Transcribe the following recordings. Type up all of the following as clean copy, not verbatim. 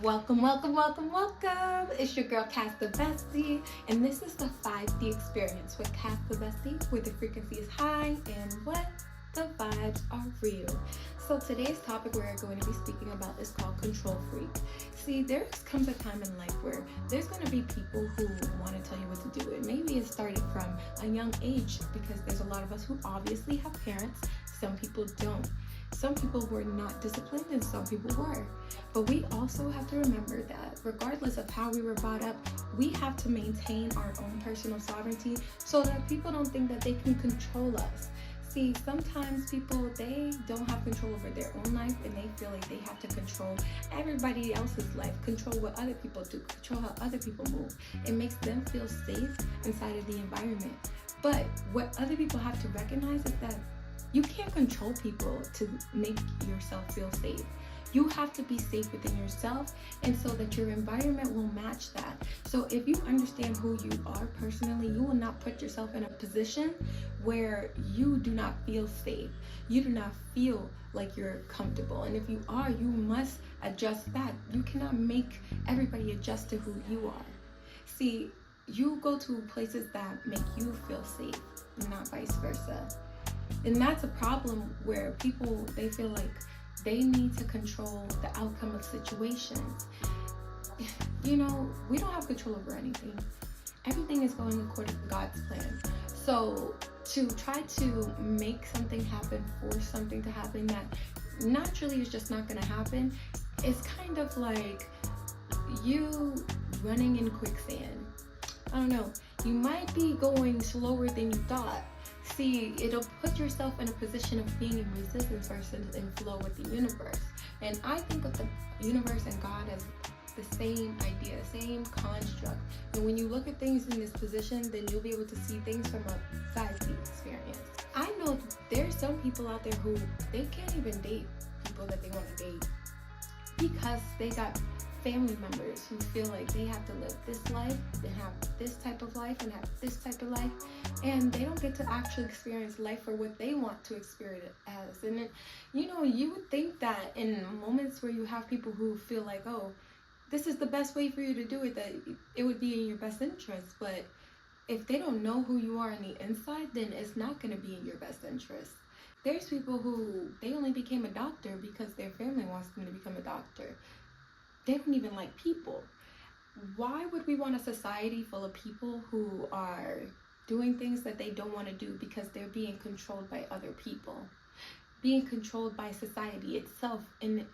Welcome, welcome, welcome, welcome. It's your girl, Kas The Bestie, and this is the 5D experience with Kas The Bestie, where the frequency is high and what? The vibes are real. So today's topic we're going to be speaking about is called control freak. See, there comes a time in life where there's going to be people who want to tell you what to do. And maybe it started from a young age because there's a lot of us who obviously have parents. Some people don't. Some people were not disciplined and some people were. But we also have to remember that regardless of how we were brought up, we have to maintain our own personal sovereignty so that people don't think that they can control us. See, sometimes people, they don't have control over their own life and they feel like they have to control everybody else's life, control what other people do, control how other people move. It makes them feel safe inside of the environment. But what other people have to recognize is that you can't control people to make yourself feel safe. You have to be safe within yourself, and so that your environment will match that. So if you understand who you are personally, you will not put yourself in a position where you do not feel safe. You do not feel like you're comfortable. And if you are, you must adjust that. You cannot make everybody adjust to who you are. See, you go to places that make you feel safe, not vice versa. And that's a problem where people, they feel like they need to control the outcome of situations. You know, we don't have control over anything. Everything is going according to God's plan. So to try to make something happen, force something to happen that naturally is just not going to happen, is kind of like you running in quicksand. I don't know. You might be going slower than you thought. See, it'll put yourself in a position of being in resistance versus in flow with the universe. And I think of the universe and God as the same idea, same construct. And when you look at things in this position, then you'll be able to see things from a 5D experience. I know there's some people out there who they can't even date people that they want to date because they got family members who feel like they have to live this life and have this type of life and have this type of life, and they don't get to actually experience life for what they want to experience it as. And you would think that in moments where you have people who feel like, oh, this is the best way for you to do it, that it would be in your best interest. But if they don't know who you are on the inside, then it's not going to be in your best interest. There's people who, they only became a doctor because their family wants them to become a doctor. They don't even like people. Why would we want a society full of people who are doing things that they don't want to do because they're being controlled by other people? Being controlled by society itself in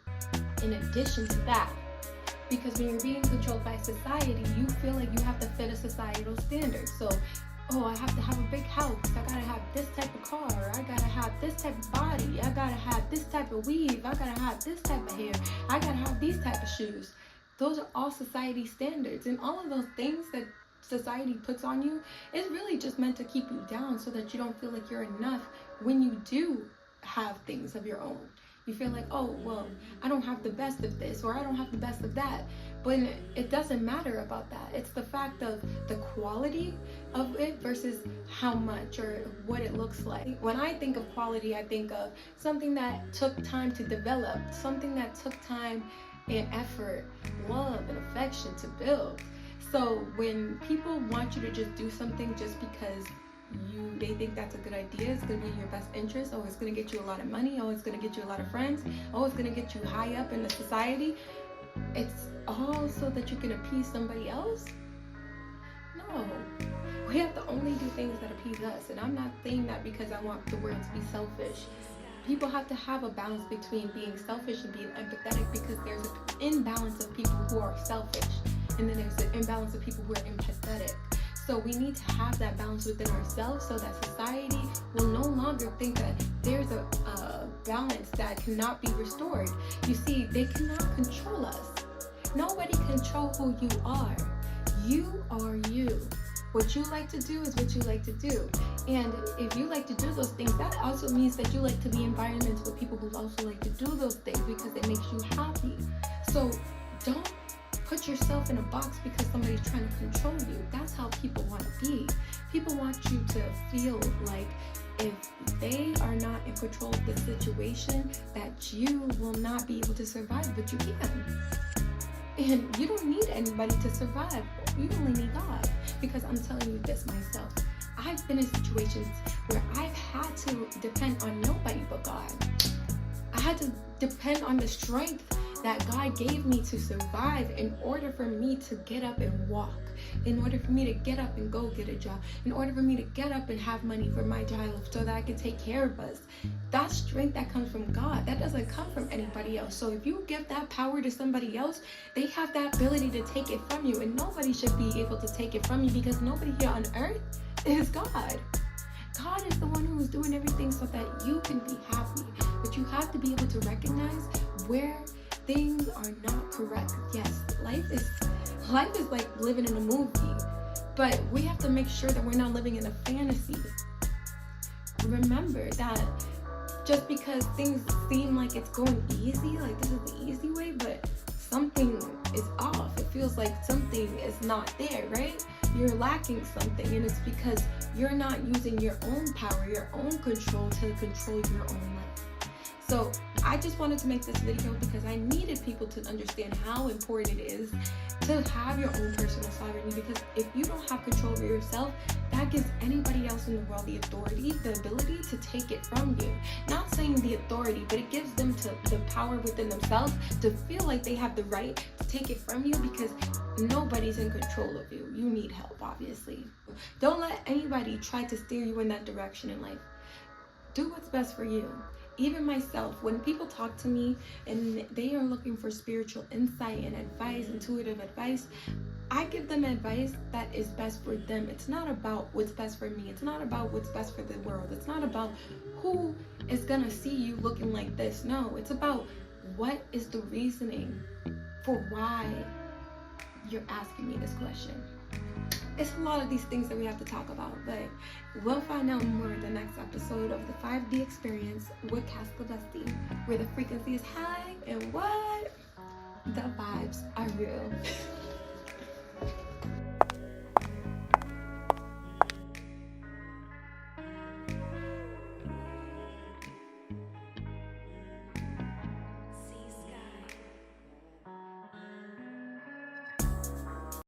addition to that. Because when you're being controlled by society, you feel like you have to fit a societal standard. So, oh, I have to have a big house, I gotta have this type of car, I gotta have this type of body, I gotta have this type of weave, I gotta have this type of hair, I gotta have these type of shoes. Those are all society standards, and all of those things that society puts on you is really just meant to keep you down so that you don't feel like you're enough when you do have things of your own. You feel like, oh, well, I don't have the best of this or I don't have the best of that. But it doesn't matter about that. It's the fact of the quality of it versus how much or what it looks like. When I think of quality, I think of something that took time to develop, something that took time and effort, love and affection to build. So when people want you to just do something just because they think that's a good idea, it's going to be in your best interest, oh, it's going to get you a lot of money, oh, it's going to get you a lot of friends, oh, it's going to get you high up in the society, it's all so that you can appease somebody else? No. We have to only do things that appease us. And I'm not saying that because I want the world to be selfish. People have to have a balance between being selfish and being empathetic, because there's an imbalance of people who are selfish and then there's an imbalance of people who are empathetic. So we need to have that balance within ourselves so that society will no longer think that there's a balance that cannot be restored. You see, they cannot control us. Nobody control who you are. You are you. What you like to do is what you like to do. And if you like to do those things, that also means that you like to be in environments with people who also like to do those things because it makes you happy. So don't put yourself in a box because somebody's trying to control you. That's how people want to be. People want you to feel like if they are not in control of the situation, that you will not be able to survive, but you can. And you don't need anybody to survive. You only need God. Because I'm telling you this myself. I've been in situations where I've had to depend on nobody but God. I had to depend on the strength that God gave me to survive in order for me to get up and walk, in order for me to get up and go get a job, in order for me to get up and have money for my child so that I can take care of us. That strength that comes from God, that doesn't come from anybody else. So if you give that power to somebody else, they have that ability to take it from you, and nobody should be able to take it from you, because nobody here on earth is God. God is the one who is doing everything so that you can be happy. But you have to be able to recognize where things are not correct. Yes, life is like living in a movie, but we have to make sure that we're not living in a fantasy. Remember that just because things seem like it's going easy, like this is the easy way, but something is off. It feels like something is not there, right? You're lacking something, and it's because you're not using your own power, your own control to control your own life. So I just wanted to make this video because I needed people to understand how important it is to have your own personal sovereignty, because if you don't have control over yourself, that gives anybody else in the world the authority, the ability to take it from you. Not saying the authority, but it gives them the power within themselves to feel like they have the right to take it from you, because nobody's in control of you. You need help, obviously. Don't let anybody try to steer you in that direction in life. Do what's best for you. Even myself, when people talk to me and they are looking for spiritual insight and advice, intuitive advice, I give them advice that is best for them. It's not about what's best for me. It's not about what's best for the world. It's not about who is gonna see you looking like this. No, it's about what is the reasoning for why you're asking me this question. It's a lot of these things that we have to talk about, but we'll find out more in the next episode of the 5D experience with Kas The Bestie, where the frequency is high and what? The vibes are real.